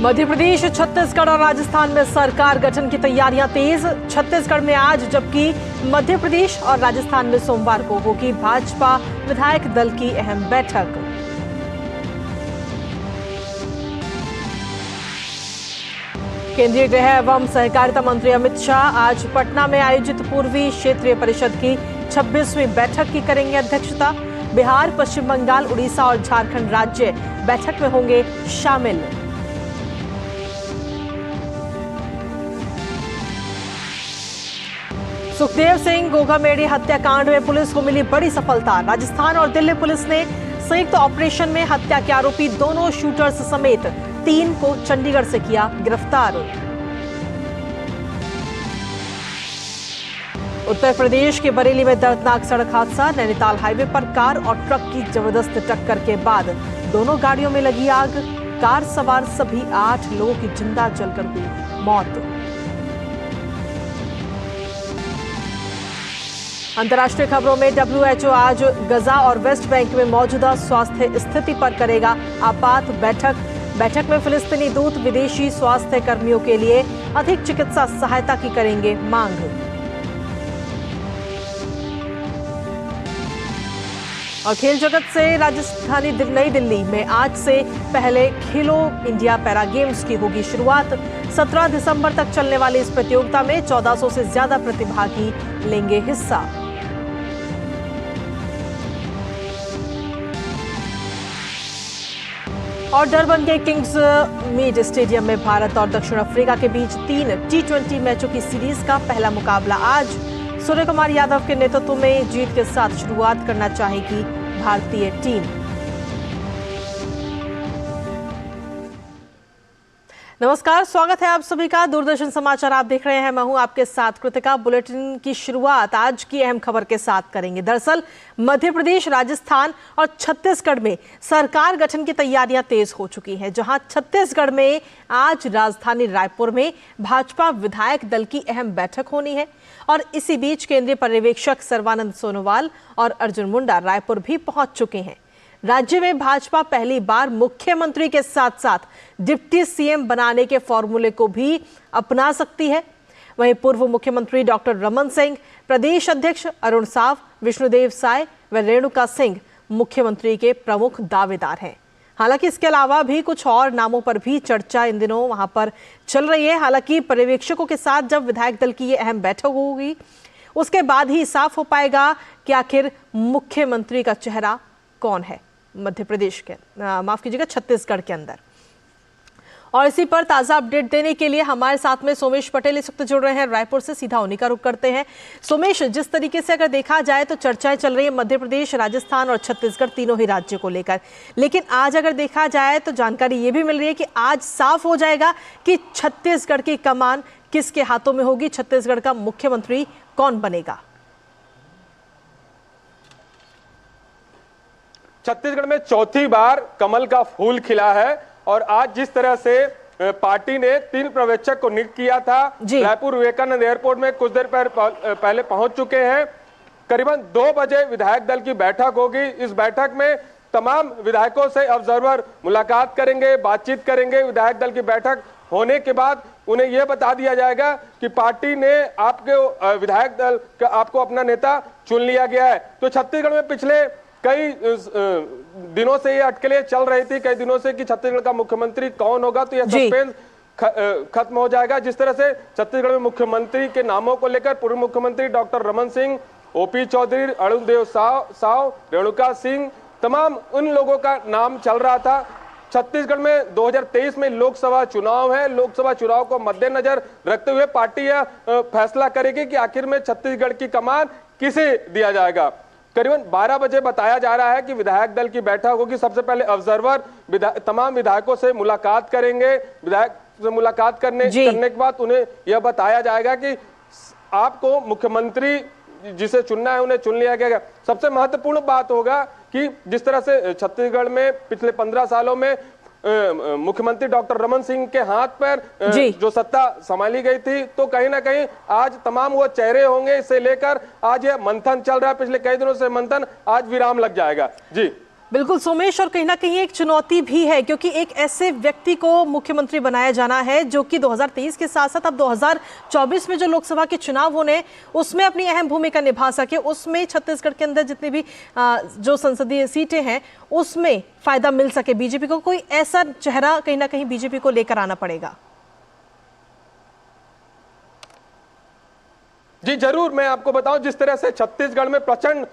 मध्य प्रदेश, छत्तीसगढ़ और राजस्थान में सरकार गठन की तैयारियां तेज। छत्तीसगढ़ में आज, जबकि मध्य प्रदेश और राजस्थान में सोमवार को होगी भाजपा विधायक दल की अहम बैठक। केंद्रीय गृह एवं सहकारिता मंत्री अमित शाह आज पटना में आयोजित पूर्वी क्षेत्रीय परिषद की 26वीं बैठक की करेंगे अध्यक्षता। बिहार, पश्चिम बंगाल, उड़ीसा और झारखंड राज्य बैठक में होंगे शामिल। सुखदेव सिंह गोगामेडी हत्याकांड में पुलिस को मिली बड़ी सफलता। राजस्थान और दिल्ली पुलिस ने संयुक्त ऑपरेशन में हत्या के आरोपी दोनों शूटर्स समेत 3 को चंडीगढ़ से किया गिरफ्तार। उत्तर प्रदेश के बरेली में दर्दनाक सड़क हादसा। नैनीताल हाईवे पर कार और ट्रक की जबरदस्त टक्कर के बाद दोनों गाड़ियों में लगी आग। कार सवार सभी 8 लोगों की जिंदा जलकर हुई मौत। अंतर्राष्ट्रीय खबरों में WHO आज गजा और वेस्ट बैंक में मौजूदा स्वास्थ्य स्थिति पर करेगा आपात बैठक में फिलिस्तीनी दूत विदेशी स्वास्थ्य कर्मियों के लिए अधिक चिकित्सा सहायता की करेंगे मांग। और खेल जगत से राजधानी नई दिल्ली में आज से पहले खेलो इंडिया पैरा गेम्स की होगी शुरुआत। 17 दिसंबर तक चलने वाली इस प्रतियोगिता में 1400 से ज्यादा प्रतिभागी लेंगे हिस्सा। और डरबन के किंग्स मीड स्टेडियम में भारत और दक्षिण अफ्रीका के बीच 3 T20 मैचों की सीरीज का पहला मुकाबला आज। सूर्य कुमार यादव के नेतृत्व में जीत के साथ शुरुआत करना चाहेगी भारतीय टीम। नमस्कार, स्वागत है आप सभी का। दूरदर्शन समाचार आप देख रहे हैं, मैं हूं आपके साथ कृतिका। बुलेटिन की शुरुआत आज की अहम खबर के साथ करेंगे। दरअसल मध्य प्रदेश, राजस्थान और छत्तीसगढ़ में सरकार गठन की तैयारियां तेज हो चुकी हैं। जहां छत्तीसगढ़ में आज राजधानी रायपुर में भाजपा विधायक दल की अहम बैठक होनी है और इसी बीच केंद्रीय पर्यवेक्षक सर्बानंद सोनोवाल और अर्जुन मुंडा रायपुर भी पहुंच चुके हैं। राज्य में भाजपा पहली बार मुख्यमंत्री के साथ साथ डिप्टी सीएम बनाने के फॉर्मूले को भी अपना सकती है। वहीं पूर्व मुख्यमंत्री डॉक्टर रमन सिंह, प्रदेश अध्यक्ष अरुण साव, विष्णुदेव साय व रेणुका सिंह मुख्यमंत्री के प्रमुख दावेदार हैं। हालांकि इसके अलावा भी कुछ और नामों पर भी चर्चा इन दिनों वहां पर चल रही है। हालांकि पर्यवेक्षकों के साथ जब विधायक दल की ये अहम बैठक होगी उसके बाद ही साफ हो पाएगा कि आखिर मुख्यमंत्री का चेहरा कौन है मध्य प्रदेश के, माफ कीजिएगा, छत्तीसगढ़ के अंदर। और इसी पर ताजा अपडेट देने के लिए हमारे साथ में सोमेश पटेल इस वक्त जुड़ रहे हैं रायपुर से। सीधा उन्हीं का रुख करते हैं। सोमेश, जिस तरीके से अगर देखा जाए तो चर्चाएं चल रही है मध्य प्रदेश, राजस्थान और छत्तीसगढ़ तीनों ही राज्यों को लेकर, लेकिन आज अगर देखा जाए तो जानकारी ये भी मिल रही है कि आज साफ हो जाएगा कि छत्तीसगढ़ की कमान किसके हाथों में होगी, छत्तीसगढ़ का मुख्यमंत्री कौन बनेगा। छत्तीसगढ़ में चौथी बार कमल का फूल खिला है और आज जिस तरह से पार्टी ने 3 पर्यवेक्षक को नियुक्त किया था, रायपुर विवेकानंद एयरपोर्ट में कुछ देर पहले पहुंच चुके हैं। करीबन 2 बजे विधायक दल की बैठक होगी। इस बैठक में तमाम विधायकों से ऑब्जर्वर मुलाकात करेंगे, बातचीत करेंगे। विधायक दल की बैठक होने के बाद उन्हें यह बता दिया जाएगा कि पार्टी ने आपके विधायक दल का आपको अपना नेता चुन लिया गया है। तो छत्तीसगढ़ में पिछले कई दिनों से ये अटकलें चल रही थी, कई दिनों से कि छत्तीसगढ़ का मुख्यमंत्री कौन होगा, तो यह सस्पेंस खत्म हो जाएगा। जिस तरह से छत्तीसगढ़ में मुख्यमंत्री के नामों को लेकर पूर्व मुख्यमंत्री डॉक्टर रमन सिंह, ओपी चौधरी, अरुण देव साव, रेणुका सिंह, तमाम उन लोगों का नाम चल रहा था। छत्तीसगढ़ में 2023 में लोकसभा चुनाव है। लोकसभा चुनाव को मद्देनजर रखते हुए पार्टी यह फैसला करेगी कि आखिर में छत्तीसगढ़ की कमान किसे दिया जाएगा। करीबन 12 बजे बताया जा रहा है कि विधायक दल की बैठक होगी। सबसे पहले ऑब्जर्वर तमाम विधायकों से मुलाकात करेंगे। विधायक से मुलाकात करने के बाद उन्हें यह बताया जाएगा कि आपको मुख्यमंत्री जिसे चुनना है उन्हें चुन लिया गया। सबसे महत्वपूर्ण बात होगा कि जिस तरह से छत्तीसगढ़ में पिछले 15 सालों में मुख्यमंत्री डॉक्टर रमन सिंह के हाथ पर जो सत्ता संभाली गई थी, तो कहीं ना कहीं आज तमाम वो चेहरे होंगे। इससे लेकर आज ये मंथन चल रहा है, पिछले कई दिनों से मंथन, आज विराम लग जाएगा। जी बिल्कुल सोमेश, और कहीं ना कहीं एक चुनौती भी है क्योंकि एक ऐसे व्यक्ति को मुख्यमंत्री बनाया जाना है जो कि 2023 के साथ साथ अब 2024 में जो लोकसभा के चुनाव होने उसमें अपनी अहम भूमिका निभा सके, उसमें छत्तीसगढ़ के अंदर जितनी भी जो संसदीय सीटें हैं उसमें फायदा मिल सके बीजेपी को। कोई ऐसा चेहरा कहीं ना कहीं बीजेपी को लेकर आना पड़ेगा। जी जरूर, मैं आपको बताऊं जिस तरह से छत्तीसगढ़ में प्रचंड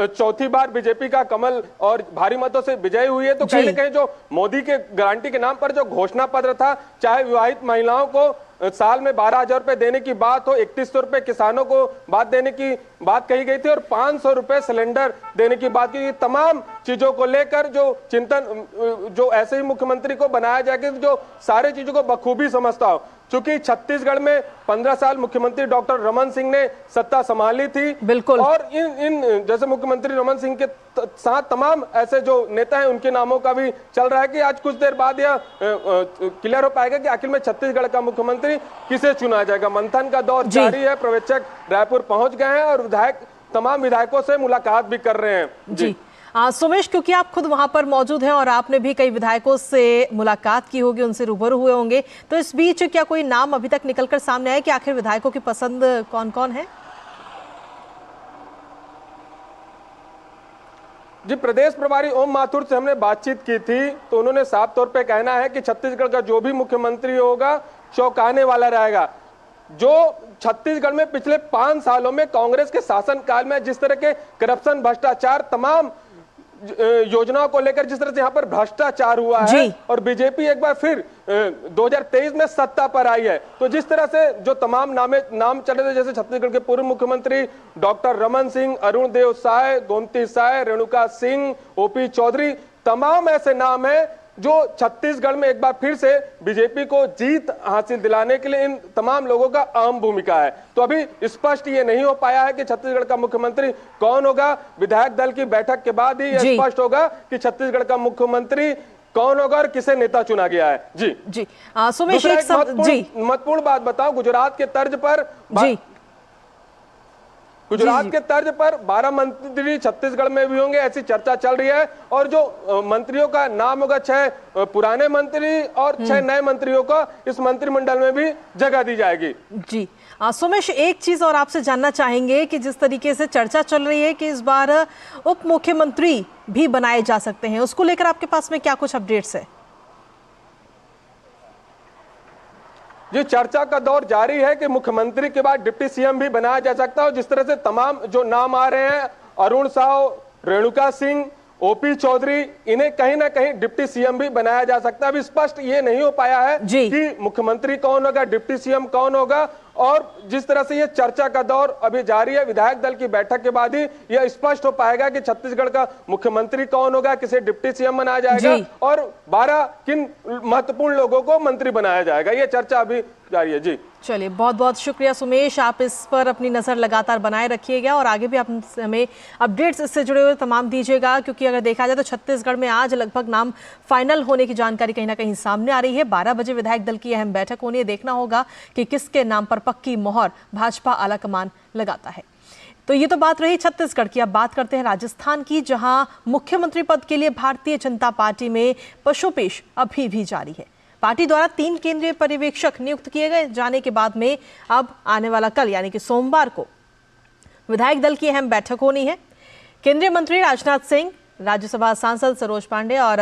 चौथी बार बीजेपी का कमल और भारी मतों से विजय हुई है, तो कहीं ना कहीं जो मोदी के गारंटी के नाम पर जो घोषणा पत्र था, चाहे विवाहित महिलाओं को साल में 12,000 रुपए देने की बात हो, 3100 रुपए किसानों को बात देने की बात कही गई थी और 500 रुपए सिलेंडर देने की बात की, तमाम चीजों को लेकर जो चिंतन, जो ऐसे ही मुख्यमंत्री को बनाया जाए कि जो सारी चीजों को बखूबी समझता हो। चूंकि छत्तीसगढ़ में 15 साल मुख्यमंत्री डॉक्टर रमन सिंह ने सत्ता संभाली थी, बिल्कुल, और इन जैसे मुख्यमंत्री रमन सिंह के साथ तमाम ऐसे जो नेता हैं उनके नामों का भी चल रहा है कि आज कुछ देर बाद यह क्लियर हो पाएगा कि आखिर में छत्तीसगढ़ का मुख्यमंत्री किसे चुना जाएगा। मंथन का दौर जारी है, पर्यवेक्षक रायपुर पहुंच गए हैं और तमाम विधायकों से मुलाकात भी कर रहे हैं। जी सोमेश, क्योंकि आप खुद वहां पर मौजूद हैं और आपने भी कई विधायकों से मुलाकात की होगी, उनसे रूबरू हुए होंगे, तो इस बीच क्या कोई नाम अभी तक निकलकर सामने आया कि आखिर विधायकों की पसंद कौन कौन है? जी प्रदेश प्रभारी ओम माथुर से हमने बातचीत की थी, तो उन्होंने साफ तौर पे कहना है कि छत्तीसगढ़ का जो भी मुख्यमंत्री होगा चौंकाने वाला रहेगा। जो छत्तीसगढ़ में पिछले 5 सालों में कांग्रेस के शासनकाल में जिस तरह के करप्शन, भ्रष्टाचार, तमाम योजनाओं को लेकर जिस तरह से यहाँ पर भ्रष्टाचार हुआ है और बीजेपी एक बार फिर 2023 में सत्ता पर आई है, तो जिस तरह से जो तमाम नाम चले थे, जैसे छत्तीसगढ़ के पूर्व मुख्यमंत्री डॉक्टर रमन सिंह, अरुण देव साय, गोमती साय, रेणुका सिंह, ओपी चौधरी, तमाम ऐसे नाम हैं जो छत्तीसगढ़ में एक बार फिर से बीजेपी को जीत हासिल दिलाने के लिए इन तमाम लोगों का अहम भूमिका है। तो अभी स्पष्ट ये नहीं हो पाया है कि छत्तीसगढ़ का मुख्यमंत्री कौन होगा। विधायक दल की बैठक के बाद ही यह स्पष्ट होगा कि छत्तीसगढ़ का मुख्यमंत्री कौन होगा और किसे नेता चुना गया है। जी जी सुमेश, एक महत्वपूर्ण बात बताऊं, गुजरात के तर्ज पर 12 मंत्री छत्तीसगढ़ में भी होंगे, ऐसी चर्चा चल रही है। और जो मंत्रियों का नाम होगा, 6 पुराने मंत्री और 6 नए मंत्रियों को इस मंत्रिमंडल में भी जगह दी जाएगी। जी सोमेश, एक चीज और आपसे जानना चाहेंगे कि जिस तरीके से चर्चा चल रही है कि इस बार उप मुख्यमंत्री भी बनाए जा सकते हैं, उसको लेकर आपके पास में क्या कुछ अपडेट्स है? जी चर्चा का दौर जारी है कि मुख्यमंत्री के बाद डिप्टी सीएम भी बनाया जा सकता है। जिस तरह से तमाम जो नाम आ रहे हैं, अरुण साव, रेणुका सिंह, ओपी चौधरी, इन्हें कहीं ना कहीं डिप्टी सीएम भी बनाया जा सकता है। अभी स्पष्ट ये नहीं हो पाया है कि मुख्यमंत्री कौन होगा, डिप्टी सीएम कौन होगा। और जिस तरह से ये चर्चा का दौर अभी जारी है, विधायक दल की बैठक के बाद ही यह स्पष्ट हो पाएगा कि छत्तीसगढ़ का मुख्यमंत्री कौन होगा, किसे डिप्टी सीएम बनाया जाएगा और 12 किन महत्वपूर्ण लोगों को मंत्री बनाया जाएगा। ये चर्चा अभी जारी है। जी चलिए, बहुत बहुत शुक्रिया सुमेश, आप इस पर अपनी नज़र लगातार बनाए रखिएगा और आगे भी आप हमें अपडेट्स इससे जुड़े हुए तमाम दीजिएगा, क्योंकि अगर देखा जाए तो छत्तीसगढ़ में आज लगभग नाम फाइनल होने की जानकारी कहीं ना कहीं सामने आ रही है। 12 बजे विधायक दल की अहम बैठक होनी है, देखना होगा कि किसके नाम पर पक्की मोहर भाजपा आलाकमान लगाता है। तो ये तो बात रही छत्तीसगढ़ की। अब बात करते हैं राजस्थान की, जहां मुख्यमंत्री पद के लिए भारतीय जनता पार्टी में पशुपेश अभी भी जारी है। पार्टी द्वारा 3 केंद्रीय पर्यवेक्षक नियुक्त किए गए जाने के बाद में अब आने वाला कल यानी कि सोमवार को विधायक दल की अहम बैठक होनी है। केंद्रीय मंत्री राजनाथ सिंह, राज्यसभा सांसद सरोज पांडे और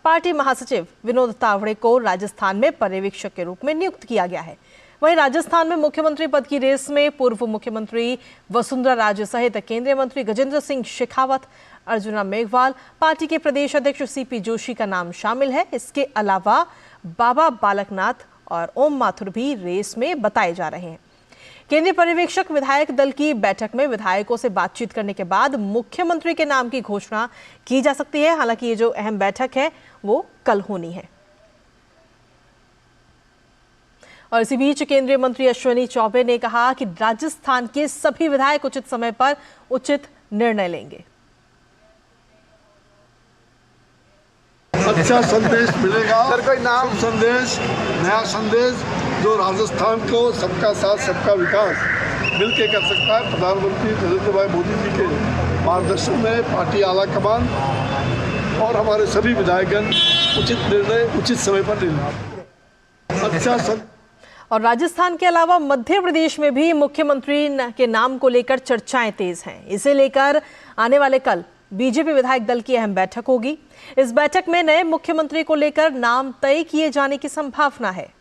पार्टी महासचिव विनोद तावड़े को राजस्थान में पर्यवेक्षक के रूप में नियुक्त किया गया है। वहीं राजस्थान में मुख्यमंत्री पद की रेस में पूर्व मुख्यमंत्री वसुंधरा राजे सहित केंद्रीय मंत्री गजेंद्र सिंह शेखावत, अर्जुना मेघवाल, पार्टी के प्रदेश अध्यक्ष सीपी जोशी का नाम शामिल है। इसके अलावा बाबा बालकनाथ और ओम माथुर भी रेस में बताए जा रहे हैं। केंद्रीय पर्यवेक्षक विधायक दल की बैठक में विधायकों से बातचीत करने के बाद मुख्यमंत्री के नाम की घोषणा की जा सकती है। हालांकि ये जो अहम बैठक है वो कल होनी है। और इसी बीच केंद्रीय मंत्री अश्विनी चौबे ने कहा कि राजस्थान के सभी विधायक उचित समय पर उचित निर्णय लेंगे। अच्छा संदेश मिलेगा, कोई नाम संदेश, नया संदेश जो राजस्थान को सबका साथ सबका विकास मिलके कर सकता है। प्रधानमंत्री नरेंद्र भाई मोदी जी के मार्गदर्शन में पार्टी आला कमान और हमारे सभी विधायकगण उचित निर्णय उचित समय पर लेंगे। अच्छा सब। और राजस्थान के अलावा मध्य प्रदेश में भी मुख्यमंत्री के नाम को लेकर चर्चाएं तेज हैं। इसे लेकर आने वाले कल बीजेपी विधायक दल की अहम बैठक होगी। इस बैठक में नए मुख्यमंत्री को लेकर नाम तय किए जाने की संभावना है।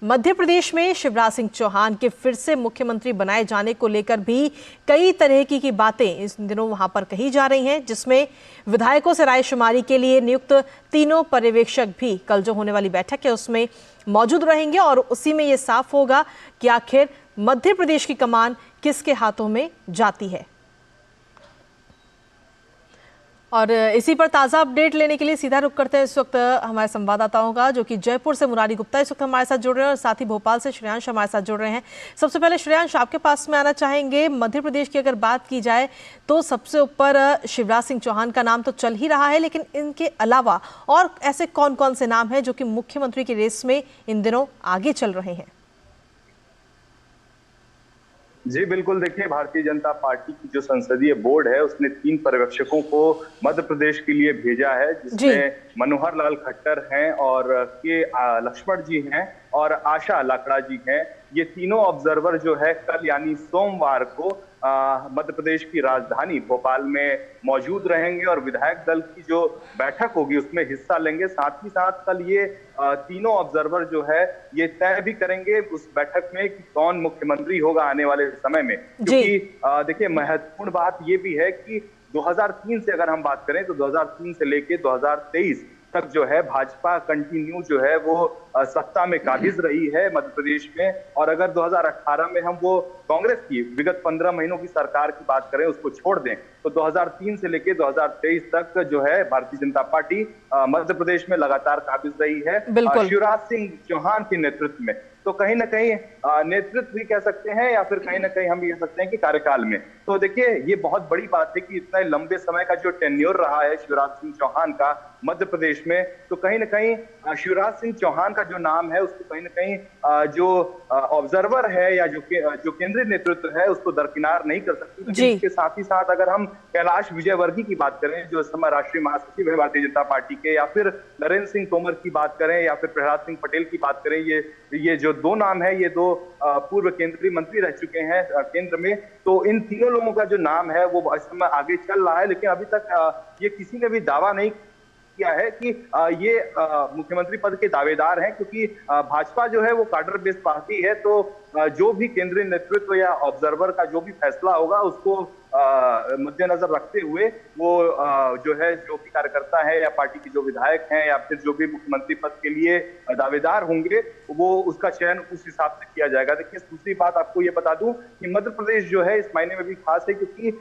मध्य प्रदेश में शिवराज सिंह चौहान के फिर से मुख्यमंत्री बनाए जाने को लेकर भी कई तरह की बातें इस दिनों वहां पर कही जा रही हैं, जिसमें विधायकों से रायशुमारी के लिए नियुक्त तीनों पर्यवेक्षक भी कल जो होने वाली बैठक है उसमें मौजूद रहेंगे और उसी में ये साफ होगा कि आखिर मध्य प्रदेश की कमान किसके हाथों में जाती है। और इसी पर ताज़ा अपडेट लेने के लिए सीधा रुख करते हैं इस वक्त हमारे संवाददाताओं का, जो कि जयपुर से मुरारी गुप्ता इस वक्त हमारे साथ जुड़ रहे हैं और साथ ही भोपाल से श्रेयांश हमारे साथ जुड़ रहे हैं। सबसे पहले श्रेयांश, आपके पास में आना चाहेंगे। मध्य प्रदेश की अगर बात की जाए तो सबसे ऊपर शिवराज सिंह चौहान का नाम तो चल ही रहा है, लेकिन इनके अलावा और ऐसे कौन कौन से नाम हैं जो कि मुख्यमंत्री की रेस में इन दिनों आगे चल रहे हैं? जी बिल्कुल, देखिए भारतीय जनता पार्टी की जो संसदीय बोर्ड है उसने 3 पर्यवेक्षकों को मध्य प्रदेश के लिए भेजा है, जिसमें मनोहर लाल खट्टर हैं और के लक्ष्मण जी हैं और आशा लाकड़ा जी हैं। ये तीनों ऑब्जर्वर जो है कल यानी सोमवार को मध्य प्रदेश की राजधानी भोपाल में मौजूद रहेंगे और विधायक दल की जो बैठक होगी उसमें हिस्सा लेंगे। साथ ही साथ कल ये तीनों ऑब्जर्वर जो है ये तय भी करेंगे उस बैठक में कि कौन मुख्यमंत्री होगा आने वाले समय में। क्योंकि देखिए महत्वपूर्ण बात ये भी है कि 2003 से अगर हम बात करें तो 2003 से लेके 2023 तक जो है भाजपा कंटिन्यू जो है वो सत्ता में काबिज रही है मध्य प्रदेश में। और अगर 2018 में हम वो कांग्रेस की विगत 15 महीनों की सरकार की बात करें उसको छोड़ दें तो 2003 से लेके 2023 तक जो है भारतीय जनता पार्टी मध्य प्रदेश में लगातार काबिज रही है शिवराज सिंह चौहान के नेतृत्व में। तो कहीं ना कहीं नेतृत्व भी कह सकते हैं या फिर कहीं ना कहीं हम ये कह सकते हैं कि कार्यकाल में। तो देखिए ये बहुत बड़ी बात है कि इतने लंबे समय का जो टेन्योर रहा है शिवराज सिंह चौहान का मध्य प्रदेश में, तो कहीं ना कहीं शिवराज सिंह चौहान का जो नाम है उसको कहीं ना कहीं जो ऑब्जर्वर है या जो केंद्रीय नेतृत्व है उसको दरकिनार नहीं कर सकती। इसके साथ ही साथ अगर हम कैलाश विजयवर्गीय की बात करें जो इस समय राष्ट्रीय महासचिव है भारतीय जनता पार्टी के, या फिर नरेंद्र सिंह तोमर की बात करें या फिर प्रहलाद सिंह पटेल की बात करें, ये जो 2 नाम है ये 2 पूर्व केंद्रीय मंत्री रह चुके हैं केंद्र में। तो इन तीनों लोगों का जो नाम है वो इस समय आगे चल रहा है, लेकिन अभी तक ये किसी ने भी दावा नहीं किया है कि ये मुख्यमंत्री पद के दावेदार हैं। क्योंकि भाजपा जो है वो कार्डर बेस्ड पार्टी है, तो जो भी केंद्रीय नेतृत्व या ऑब्जर्वर का जो भी फैसला होगा उसको मद्देनजर रखते हुए वो जो है जो भी कार्यकर्ता है या पार्टी के जो विधायक हैं या फिर जो भी मुख्यमंत्री पद के लिए दावेदार होंगे वो उसका चयन उस हिसाब से किया जाएगा। देखिए दूसरी बात आपको ये बता दूं कि मध्य प्रदेश जो है इस महीने में भी खास है क्योंकि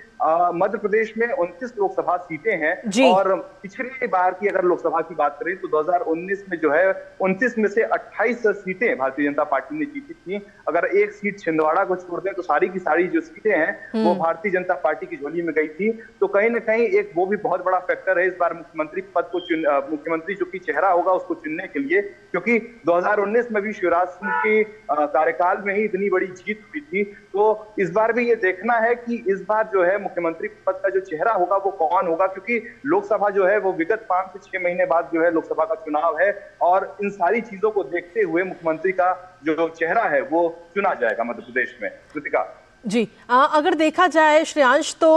मध्य प्रदेश में 29 लोकसभा सीटें हैं और पिछली बार की अगर लोकसभा की बात करें तो 2019 में जो है 29 में से 28 सीटें भारतीय जनता पार्टी ने जीती थी। अगर एक सीट छिंदवाड़ा को छोड़ दें तो सारी की सारी जो सीटें हैं वो भारतीय जनता पार्टी की झोली में गई थी। तो कहीं ना कहीं एक वो भी बहुत बड़ा फैक्टर है इस बार मुख्यमंत्री पद को मुख्यमंत्री जो कि चेहरा होगा उसको चुनने के लिए, क्योंकि 2019 में भी शिवराज सिंह के कार्यकाल में ही इतनी बड़ी जीत हुई थी। तो इस बार भी ये देखना है कि इस बार जो है मुख्यमंत्री पद का जो चेहरा होगा वो कौन होगा, क्योंकि लोकसभा जो है वो विगत 5 से 6 महीने बाद जो है लोकसभा का चुनाव है और इन सारी चीजों को देखते हुए मुख्यमंत्री का जो चेहरा है वो चुना जाएगा मध्य प्रदेश में। कृतिका जी, अगर देखा जाए श्रेयांश तो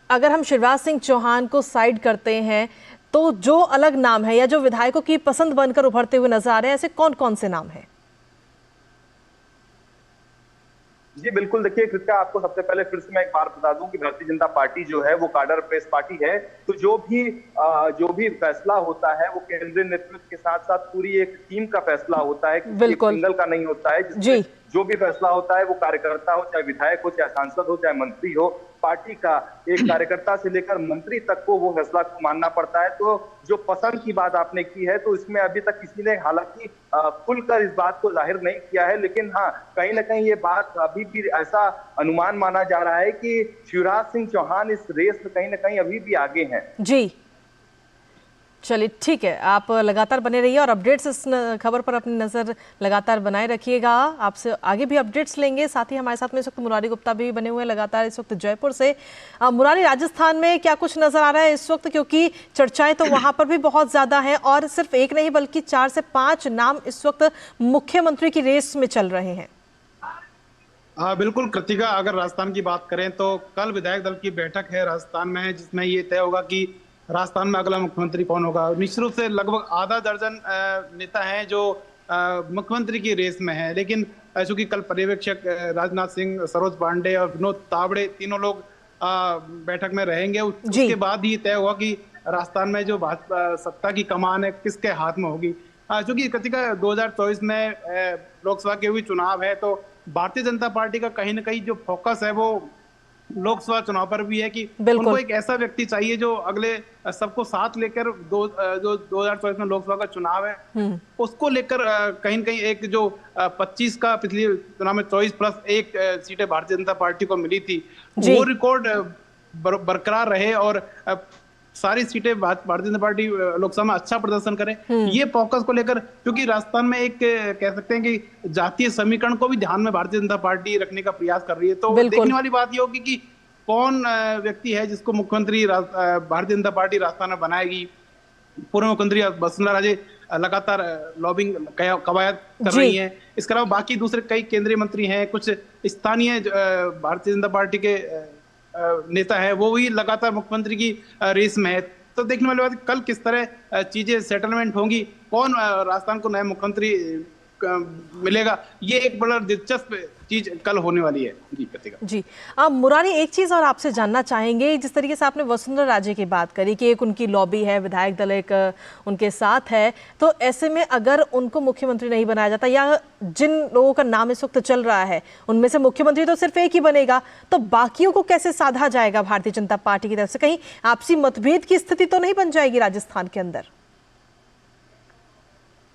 अगर हम शिवराज सिंह चौहान को साइड करते हैं तो जो अलग नाम है या जो विधायकों की पसंद बनकर उभरते हुए नजर आ रहे हैं ऐसे कौन कौन से नाम हैं? जी बिल्कुल, देखिए कृतिका आपको सबसे पहले फिर से मैं एक बार बता दूं कि भारतीय जनता पार्टी जो है वो कार्डर बेस्ड पार्टी है। तो जो भी फैसला होता है वो केंद्रीय नेतृत्व के साथ साथ पूरी एक टीम का फैसला होता है, सिंगल का नहीं होता है। जिसमें जो भी फैसला होता है वो कार्यकर्ता हो, चाहे विधायक हो, चाहे सांसद हो, चाहे मंत्री हो, पार्टी का एक कार्यकर्ता से लेकर मंत्री तक को वो फैसला को मानना पड़ता है। तो जो पसंद की बात आपने की है तो इसमें अभी तक किसी ने हालांकि खुलकर इस बात को जाहिर नहीं किया है, लेकिन हाँ कहीं ना कहीं ये बात अभी भी ऐसा अनुमान माना जा रहा है कि शिवराज सिंह चौहान इस रेस में कहीं ना कहीं अभी भी आगे हैं। जी चलिए ठीक है, आप लगातार बने रहिए और अपडेट्स इस खबर पर अपनी नज़र लगातार बनाए रखिएगा। आपसे आगे भी अपडेट्स लेंगे। साथ ही हमारे साथ में इस वक्त मुरारी गुप्ता भी बने हुए हैं लगातार इस वक्त जयपुर से। मुरारी, राजस्थान में क्या कुछ नज़र आ रहा है इस वक्त, क्योंकि चर्चाएं तो वहाँ पर भी बहुत ज़्यादा हैं और सिर्फ एक नहीं बल्कि 4 से 5 नाम इस वक्त मुख्यमंत्री की रेस में चल रहे हैं। बिल्कुल कृतिका, अगर राजस्थान की बात करें तो कल विधायक दल की बैठक है राजस्थान में, जिसमें ये तय होगा कि राजस्थान में अगला मुख्यमंत्री कौन होगा। निश्चित रूप से लगभग आधा दर्जन नेता हैं जो मुख्यमंत्री की रेस में हैं, लेकिन चूंकि कल पर्यवेक्षक राजनाथ सिंह, सरोज पांडे और विनोद तावड़े तीनों लोग बैठक में रहेंगे, उसके बाद ही तय होगा कि राजस्थान में जो भाजपा सत्ता की कमान है किसके हाथ में होगी। चूंकि कृतिका 2024 में लोकसभा के भी चुनाव है, तो भारतीय जनता पार्टी का कहीं ना कहीं जो फोकस है वो लोकसभा चुनाव पर भी है कि उनको एक ऐसा व्यक्ति चाहिए जो अगले सबको साथ लेकर जो 2024 में लोकसभा का चुनाव है उसको लेकर कहीं न कहीं एक जो 25 का पिछले चुनाव में 24+1 सीटें भारतीय जनता पार्टी को मिली थी, वो रिकॉर्ड बरकरार रहे और सारी सीटें भारतीय जनता पार्टी लोकसभा में अच्छा प्रदर्शन करे। ये फोकस को लेकर, क्योंकि राजस्थान में एक कह सकते हैं कि जातीय समीकरण को भी ध्यान में भारतीय जनता पार्टी रखने का प्रयास कर रही है, तो देखने वाली बात ये होगी कि कौन व्यक्ति है जिसको मुख्यमंत्री भारतीय जनता पार्टी राजस्थान में बनाएगी। पूर्व मुख्यमंत्री वसुंधरा राजे लगातार लॉबिंग कवायद कर रही है। इसके अलावा बाकी दूसरे कई केंद्रीय मंत्री हैं, कुछ स्थानीय भारतीय जनता पार्टी के नेता है, वो भी लगातार मुख्यमंत्री की रेस में है। तो देखने वाली बात कल किस तरह चीजें सेटलमेंट होंगी, कौन राजस्थान को नया मुख्यमंत्री मिलेगा, ये एक बड़ा दिलचस्प चीज कल होने वाली है। जी प्रतिका जी। मुरारी, एक चीज और आपसे जानना चाहेंगे, जिस तरीके से आपने वसुंधरा राजे की बात करी कि एक उनकी लॉबी है, विधायक दल एक उनके साथ है, तो ऐसे में अगर उनको मुख्यमंत्री नहीं बनाया जाता या जिन लोगों का नाम इस वक्त चल रहा है उनमें से मुख्यमंत्री तो सिर्फ एक ही बनेगा, तो बाकियों को कैसे साधा जाएगा भारतीय जनता पार्टी की तरफ से? कहीं आपसी मतभेद की स्थिति तो नहीं बन जाएगी राजस्थान के अंदर?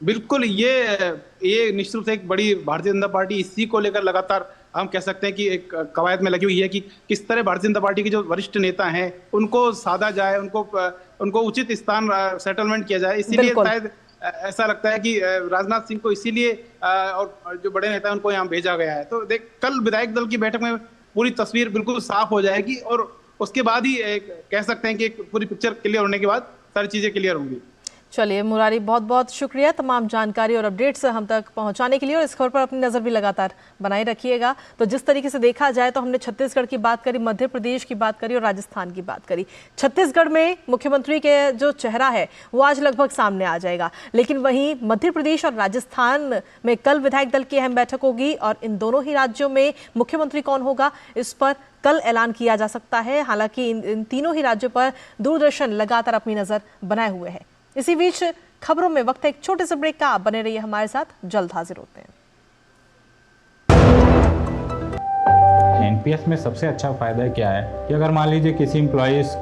बिल्कुल, ये निश्चित रूप से एक बड़ी भारतीय जनता पार्टी इसी को लेकर लगातार हम कह सकते हैं कि एक कवायद में लगी हुई है कि किस तरह भारतीय जनता पार्टी के जो वरिष्ठ नेता हैं उनको साधा जाए, उनको उचित स्थान सेटलमेंट किया जाए। इसीलिए शायद ऐसा लगता है कि राजनाथ सिंह को इसीलिए और जो बड़े नेता हैं उनको यहाँ भेजा गया है। तो कल विधायक दल की बैठक में पूरी तस्वीर बिल्कुल साफ हो जाएगी और उसके बाद ही कह सकते हैं कि एक पूरी पिक्चर क्लियर होने के बाद सारी चीजें क्लियर होंगी। चलिए मुरारी, बहुत बहुत शुक्रिया तमाम जानकारी और अपडेट्स हम तक पहुंचाने के लिए, और इस खबर पर अपनी नज़र भी लगातार बनाए रखिएगा। तो जिस तरीके से देखा जाए तो हमने छत्तीसगढ़ की बात करी, मध्य प्रदेश की बात करी और राजस्थान की बात करी। छत्तीसगढ़ में मुख्यमंत्री के जो चेहरा है वो आज लगभग सामने आ जाएगा, लेकिन वहीं मध्य प्रदेश और राजस्थान में कल विधायक दल की अहम बैठक होगी और इन दोनों ही राज्यों में मुख्यमंत्री कौन होगा इस पर कल ऐलान किया जा सकता है। हालांकि इन तीनों ही राज्यों पर दूरदर्शन लगातार अपनी नज़र बनाए हुए है। इसी बीच खबरों में वक्त है एक छोटे से ब्रेक का, आप बने रहिए हमारे साथ, जल्द हाजिर होते हैं। एनपीएस में सबसे अच्छा फायदा क्या है कि अगर मान लीजिए किसी एम्प्लॉइज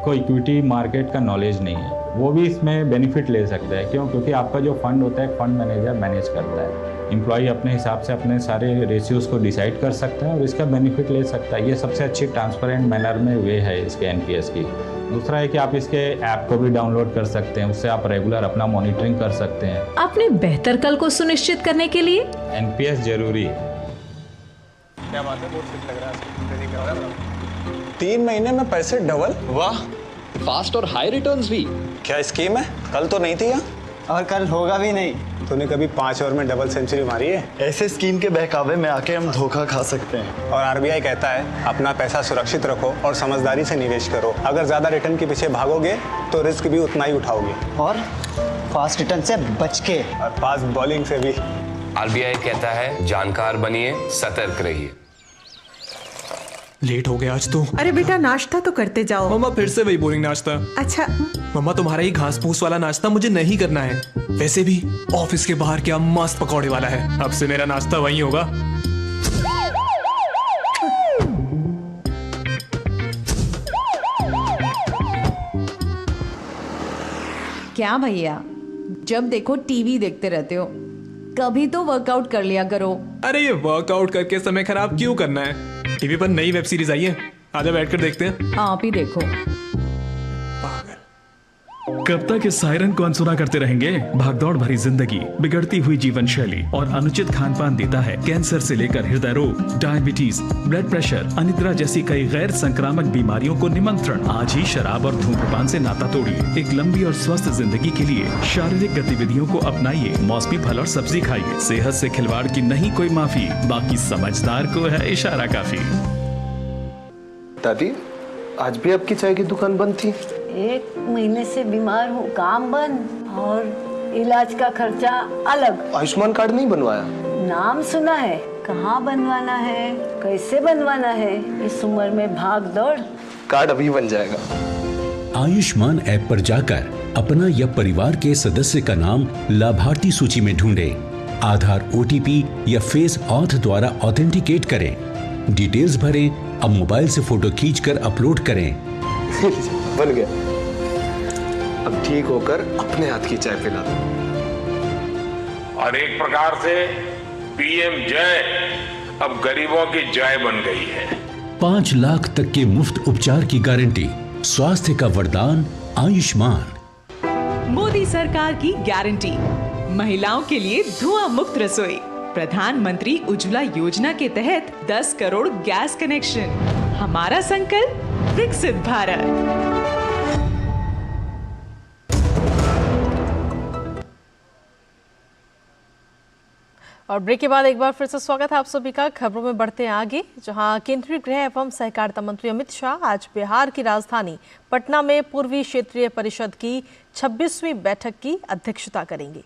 को इक्विटी मार्केट का नॉलेज नहीं है, वो भी इसमें बेनिफिट ले सकता है। क्यों? क्योंकि आपका जो फंड होता है फंड मैनेजर मैनेज करता है। एम्प्लॉय अपने हिसाब से अपने सारे रेशियोज को डिसाइड कर सकता है और इसका बेनिफिट ले सकता है। ये सबसे अच्छी ट्रांसपेरेंट मैनर में वे है इसके एनपीएस की। दूसरा है कि आप इसके ऐप को भी डाउनलोड कर सकते हैं, उससे आप रेगुलर अपना मॉनिटरिंग कर सकते हैं। अपने बेहतर कल को सुनिश्चित करने के लिए एनपीएस जरूरी है। क्या बात है, बहुत ठीक लग रहा है। 3 महीने में पैसे डबल, वाह, फास्ट और हाई रिटर्न्स भी। क्या स्कीम है? कल तो नहीं थी यहाँ, और कल होगा भी नहीं। तूने कभी 5 ओवर में डबल सेंचुरी मारी है? ऐसे स्कीम के बहकावे में आके हम धोखा खा सकते हैं। और आरबीआई कहता है अपना पैसा सुरक्षित रखो और समझदारी से निवेश करो। अगर ज्यादा रिटर्न के पीछे भागोगे तो रिस्क भी उतना ही उठाओगे, और फास्ट रिटर्न से बच के, और फास्ट बॉलिंग से भी। आरबीआई कहता है जानकार बनिए, सतर्क रहिए। लेट हो गया आज तो। अरे बेटा नाश्ता तो करते जाओ। मम्मा फिर से वही बोरिंग नाश्ता। अच्छा मम्मा, तुम्हारा ही घास फूस वाला नाश्ता मुझे नहीं करना है। वैसे भी ऑफिस के बाहर क्या मस्त पकौड़े वाला है, अब से मेरा नाश्ता वही होगा। क्या भैया, जब देखो टीवी देखते रहते हो, कभी तो वर्कआउट कर लिया करो। अरे ये वर्कआउट करके समय खराब क्यों करना है? टीवी पर नई वेब सीरीज आई है, आजा बैठकर देखते हैं। आप ही देखो। पागल। कब तक इस सायरन को अनसुना करते रहेंगे? भागदौड़ भरी जिंदगी, बिगड़ती हुई जीवन शैली और अनुचित खान पान देता है कैंसर से लेकर हृदय रोग, डायबिटीज, ब्लड प्रेशर, अनिद्रा जैसी कई गैर संक्रामक बीमारियों को निमंत्रण। आज ही शराब और धूम्रपान से नाता तोड़िए। एक लंबी और स्वस्थ जिंदगी के लिए शारीरिक गतिविधियों को अपनाइए। मौसमी फल और सब्जी खाइए। सेहत से खिलवाड़ की नहीं कोई माफी, बाकी समझदार को है इशारा काफी। दादी, आज भी आपकी चाय की दुकान बंद थी? 1 महीने से बीमार हूँ, काम बंद और इलाज का खर्चा अलग। आयुष्मान कार्ड नहीं बनवाया? नाम सुना है, कहाँ बनवाना है, कैसे बनवाना है, इस उम्र में भाग दौड़। कार्ड अभी बन जाएगा। आयुष्मान ऐप पर जाकर अपना या परिवार के सदस्य का नाम लाभार्थी सूची में ढूंढे। आधार, OTP या फेस ऑथ द्वारा ऑथेंटिकेट करें। डिटेल्स भरें। अब मोबाइल से फोटो खींचकर अपलोड करें। बन गया। अब ठीक होकर अपने हाथ की चाय पिला दो। और एक प्रकार से PM जय अब गरीबों की जय बन गई है। 5 लाख तक के मुफ्त उपचार की गारंटी। स्वास्थ्य का वरदान आयुष्मान। मोदी सरकार की गारंटी, महिलाओं के लिए धुआं मुक्त रसोई। प्रधानमंत्री उज्ज्वला योजना के तहत 10 करोड़ गैस कनेक्शन। हमारा संकल्प विकसित भारत। और ब्रेक के बाद एक बार फिर से स्वागत है आप सभी का। खबरों में बढ़ते हैं आगे, जहां केंद्रीय गृह एवं सहकारिता मंत्री अमित शाह आज बिहार की राजधानी पटना में पूर्वी क्षेत्रीय परिषद की 26वीं बैठक की अध्यक्षता करेंगे।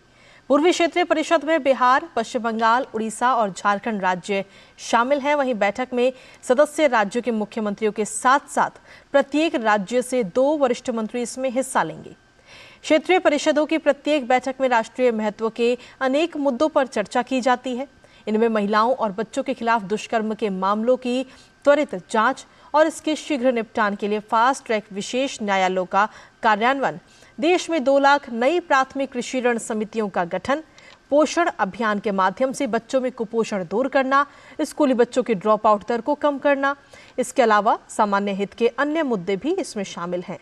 पूर्वी क्षेत्रीय परिषद में बिहार, पश्चिम बंगाल, उड़ीसा और झारखंड राज्य शामिल हैं। वहीं बैठक में सदस्य राज्यों के मुख्यमंत्रियों के साथ साथ प्रत्येक राज्य से 2 वरिष्ठ मंत्री इसमें हिस्सा लेंगे। क्षेत्रीय परिषदों की प्रत्येक बैठक में राष्ट्रीय महत्व के अनेक मुद्दों पर चर्चा की जाती है। इनमें महिलाओं और बच्चों के खिलाफ दुष्कर्म के मामलों की त्वरित जांच और इसके शीघ्र निपटान के लिए फास्ट ट्रैक विशेष न्यायालयों का कार्यान्वयन, देश में 2 लाख नई प्राथमिक कृषि ऋण समितियों का गठन, पोषण अभियान के माध्यम से बच्चों में कुपोषण दूर करना, स्कूली बच्चों की ड्रॉप आउट दर को कम करना। इसके अलावा सामान्य हित के अन्य मुद्दे भी इसमें शामिल हैं।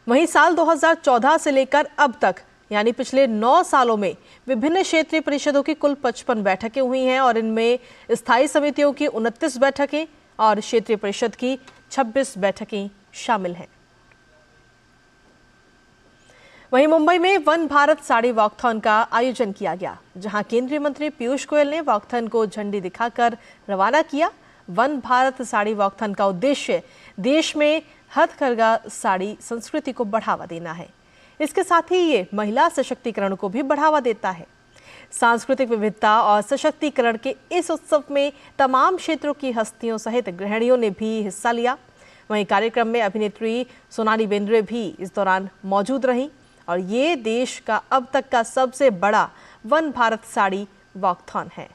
वहीं साल 2014 से लेकर अब तक यानी पिछले 9 सालों में विभिन्न क्षेत्रीय परिषदों की कुल 55 बैठकें हुई हैं और इनमें स्थायी समितियों की 29 बैठकें और क्षेत्रीय परिषद की 26 बैठकें शामिल हैं। वहीं मुंबई में वन भारत साड़ी वॉकथॉन का आयोजन किया गया, जहां केंद्रीय मंत्री पीयूष गोयल ने वॉकथॉन को झंडी दिखाकर रवाना किया। वन भारत साड़ी वॉकथॉन का उद्देश्य देश में हथकरघा साड़ी संस्कृति को बढ़ावा देना है। इसके साथ ही ये महिला सशक्तिकरण को भी बढ़ावा देता है। सांस्कृतिक विविधता और सशक्तिकरण के इस उत्सव में तमाम क्षेत्रों की हस्तियों सहित गृहिणियों ने भी हिस्सा लिया। वहीं कार्यक्रम में अभिनेत्री सोनाली बेंद्रे भी इस दौरान मौजूद रहीं और ये देश का अब तक का सबसे बड़ा वन भारत साड़ी वॉकथॉन है।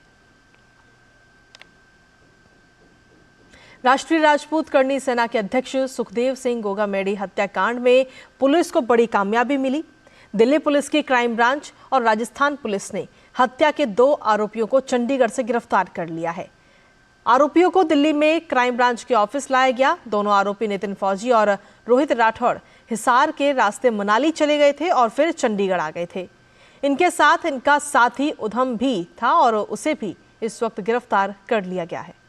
राष्ट्रीय राजपूत करनी सेना के अध्यक्ष सुखदेव सिंह गोगामेडी हत्याकांड में पुलिस को बड़ी कामयाबी मिली। दिल्ली पुलिस की क्राइम ब्रांच और राजस्थान पुलिस ने हत्या के 2 आरोपियों को चंडीगढ़ से गिरफ्तार कर लिया है। आरोपियों को दिल्ली में क्राइम ब्रांच के ऑफिस लाया गया। दोनों आरोपी नितिन फौजी और रोहित राठौड़ हिसार के रास्ते मनाली चले गए थे और फिर चंडीगढ़ आ गए थे। इनके साथ इनका साथी उधम भी था और उसे भी इस वक्त गिरफ्तार कर लिया गया है।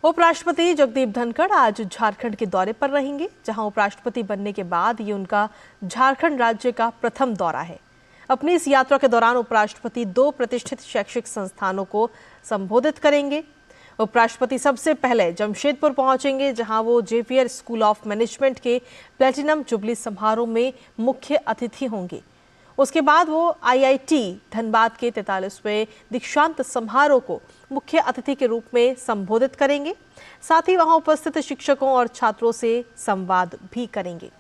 उपराष्ट्रपति जगदीप धनखड़ आज झारखंड के दौरे पर रहेंगे, जहां उपराष्ट्रपति बनने के बाद ये उनका झारखंड राज्य का प्रथम दौरा है। अपनी इस यात्रा के दौरान उपराष्ट्रपति 2 प्रतिष्ठित शैक्षिक संस्थानों को संबोधित करेंगे। उपराष्ट्रपति सबसे पहले जमशेदपुर पहुंचेंगे, जहां वो जेवियर स्कूल ऑफ मैनेजमेंट के प्लेटिनम जुबली समारोह में मुख्य अतिथि होंगे। उसके बाद वो IIT धनबाद के 43वें दीक्षांत समारोह को मुख्य अतिथि के रूप में संबोधित करेंगे। साथ ही वहां उपस्थित शिक्षकों और छात्रों से संवाद भी करेंगे।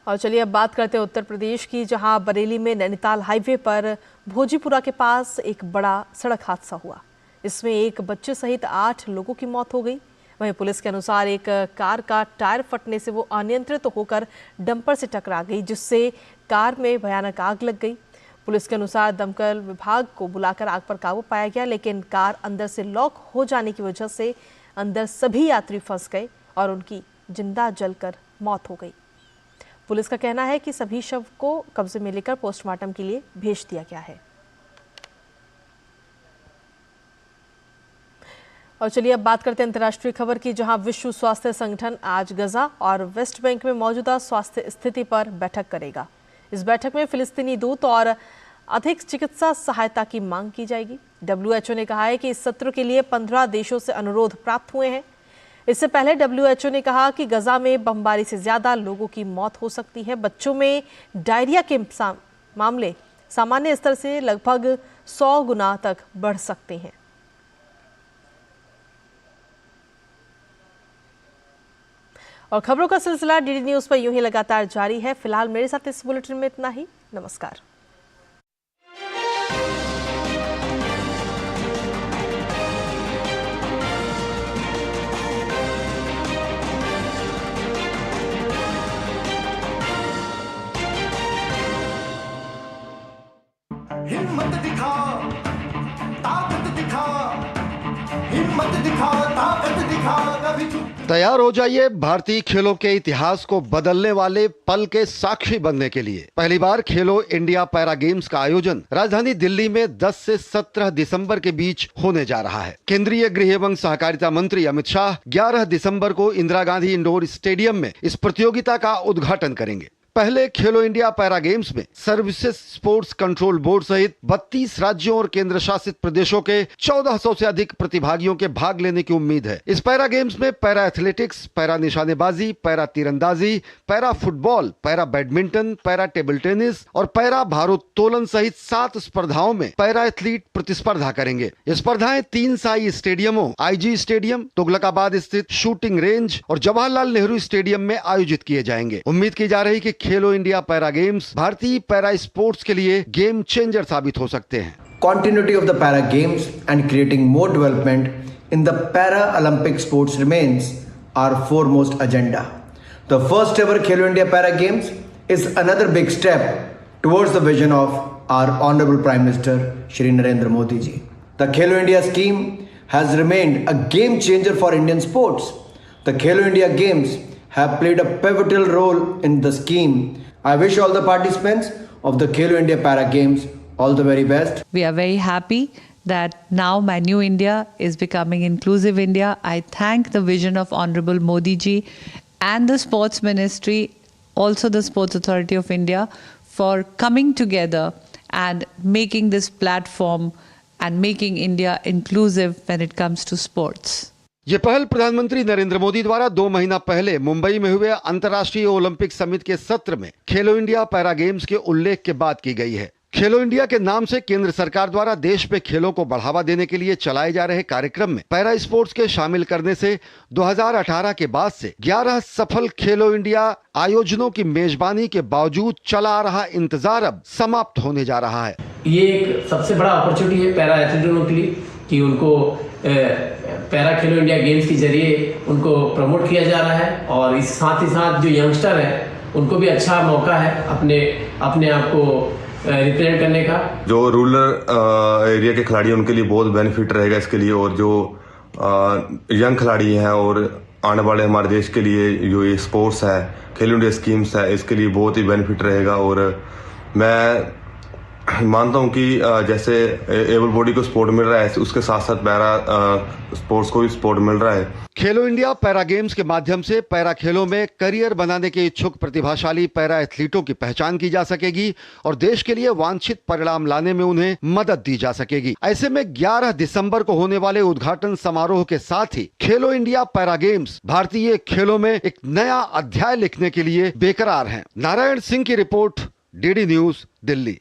और चलिए अब बात करते हैं उत्तर प्रदेश की, जहां बरेली में नैनीताल हाईवे पर भोजीपुरा के पास एक बड़ा सड़क हादसा हुआ। इसमें एक बच्चे सहित 8 लोगों की मौत हो गई। वहीं पुलिस के अनुसार एक कार का टायर फटने से वो अनियंत्रित होकर डंपर से टकरा गई, जिससे कार में भयानक आग लग गई। पुलिस के अनुसार दमकल विभाग को बुलाकर आग पर काबू पाया गया, लेकिन कार अंदर से लॉक हो जाने की वजह से अंदर सभी यात्री फंस गए और उनकी जिंदा जलकर मौत हो गई। पुलिस का कहना है कि सभी शव को कब्जे में लेकर पोस्टमार्टम के लिए भेज दिया गया है। और चलिए अब बात करते हैं अंतर्राष्ट्रीय खबर की, जहां विश्व स्वास्थ्य संगठन आज गजा और वेस्ट बैंक में मौजूदा स्वास्थ्य स्थिति पर बैठक करेगा। इस बैठक में फिलिस्तीनी दूत और अधिक चिकित्सा सहायता की मांग की जाएगी। WHO ने कहा है कि इस सत्र के लिए 15 देशों से अनुरोध प्राप्त हुए हैं। इससे पहले WHO ने कहा कि गजा में बमबारी से ज्यादा लोगों की मौत हो सकती है। बच्चों में डायरिया के मामले सामान्य स्तर से लगभग 100 गुना तक बढ़ सकते हैं। और खबरों का सिलसिला DD न्यूज पर यूं ही लगातार जारी है। फिलहाल मेरे साथ इस बुलेटिन में इतना ही। नमस्कार। हिम्मत दिखा, ताकत दिखा, हिम्मत दिखा, ताकत दिखा, कभी तैयार हो जाइए भारतीय खेलों के इतिहास को बदलने वाले पल के साक्षी बनने के लिए। पहली बार खेलो इंडिया पैरा गेम्स का आयोजन राजधानी दिल्ली में 10 से 17 दिसंबर के बीच होने जा रहा है। केंद्रीय गृह एवं सहकारिता मंत्री अमित शाह 11 दिसंबर को इंदिरा गांधी इंडोर स्टेडियम में इस प्रतियोगिता का उद्घाटन करेंगे। पहले खेलो इंडिया पैरा गेम्स में सर्विसेज स्पोर्ट्स कंट्रोल बोर्ड सहित 32 राज्यों और केंद्र शासित प्रदेशों के 1400 से अधिक प्रतिभागियों के भाग लेने की उम्मीद है। इस पैरा गेम्स में पैरा एथलेटिक्स, पैरा निशानेबाजी, पैरा तीरंदाजी, para football, para badminton, para table tennis और पैरा भारोत्तोलन सहित 7 स्पर्धाओं में पैरा एथलीट प्रतिस्पर्धा करेंगे। ये स्पर्धाएं 3 साई स्टेडियमों, IG स्टेडियम, तुगलकाबाद स्थित शूटिंग रेंज और जवाहरलाल नेहरू स्टेडियम में आयोजित किए जाएंगे। उम्मीद की जा रही कि खेलो इंडिया पैरा गेम्स भारतीय पैरा स्पोर्ट्स के लिए गेम चेंजर साबित हो सकते हैं। Continuity of the para games and creating more development in the para Olympic sports remains our foremost agenda. The first ever Khelo India Para Games is another big step towards the vision of our Honorable Prime Minister Shri Narendra Modi ji. The Khelo India scheme has remained a game changer for Indian sports. The Khelo India Games have played a pivotal role in the scheme. I wish all the participants of the Khelo India Para Games all the very best. We are very happy that now my new India is becoming inclusive India. I thank the vision of Honorable Modi ji and the Sports Ministry, also the Sports Authority of India, for coming together and making this platform and making India inclusive when it comes to sports. ये पहल प्रधानमंत्री नरेंद्र मोदी द्वारा 2 महीना पहले मुंबई में हुए अंतर्राष्ट्रीय Olympic summit के सत्र में खेलो इंडिया पैरा गेम्स के उल्लेख के बाद की गई है। खेलो इंडिया के नाम से केंद्र सरकार द्वारा देश में खेलों को बढ़ावा देने के लिए चलाए जा रहे कार्यक्रम में पैरा स्पोर्ट्स के शामिल करने से 2018 के बाद से 11 सफल खेलो इंडिया आयोजनों की मेजबानी के बावजूद चला आ रहा इंतजार अब समाप्त होने जा रहा है। ये एक सबसे बड़ा अपॉर्चुनिटी है पैरा एथलीटों के लिए कि उनको पैरा खेलो इंडिया गेम्स के जरिए उनको प्रमोट किया जा रहा है और इस साथ ही साथ जो यंगस्टर हैं उनको भी अच्छा मौका है अपने आप को रिप्रेजेंट करने का। जो रूरल एरिया के खिलाड़ी हैं उनके लिए बहुत बेनिफिट रहेगा इसके लिए, और जो यंग खिलाड़ी हैं और आने वाले हमारे देश के लिए जो ये स्पोर्ट्स है खेलो इंडिया स्कीम्स है इसके लिए बहुत ही बेनिफिट रहेगा। और मैं मानता हूं कि जैसे एबल बॉडी को सपोर्ट मिल रहा है उसके साथ साथ पैरा स्पोर्ट्स को भी सपोर्ट मिल रहा है। खेलो इंडिया पैरा गेम्स के माध्यम से पैरा खेलों में करियर बनाने के इच्छुक प्रतिभाशाली पैरा एथलीटों की पहचान की जा सकेगी और देश के लिए वांछित परिणाम लाने में उन्हें मदद दी जा सकेगी। ऐसे में 11 दिसंबर को होने वाले उद्घाटन समारोह के साथ ही खेलो इंडिया पैरा गेम्स भारतीय खेलों में एक नया अध्याय लिखने के लिए बेकरार हैं। नारायण सिंह की रिपोर्ट, DD न्यूज, दिल्ली।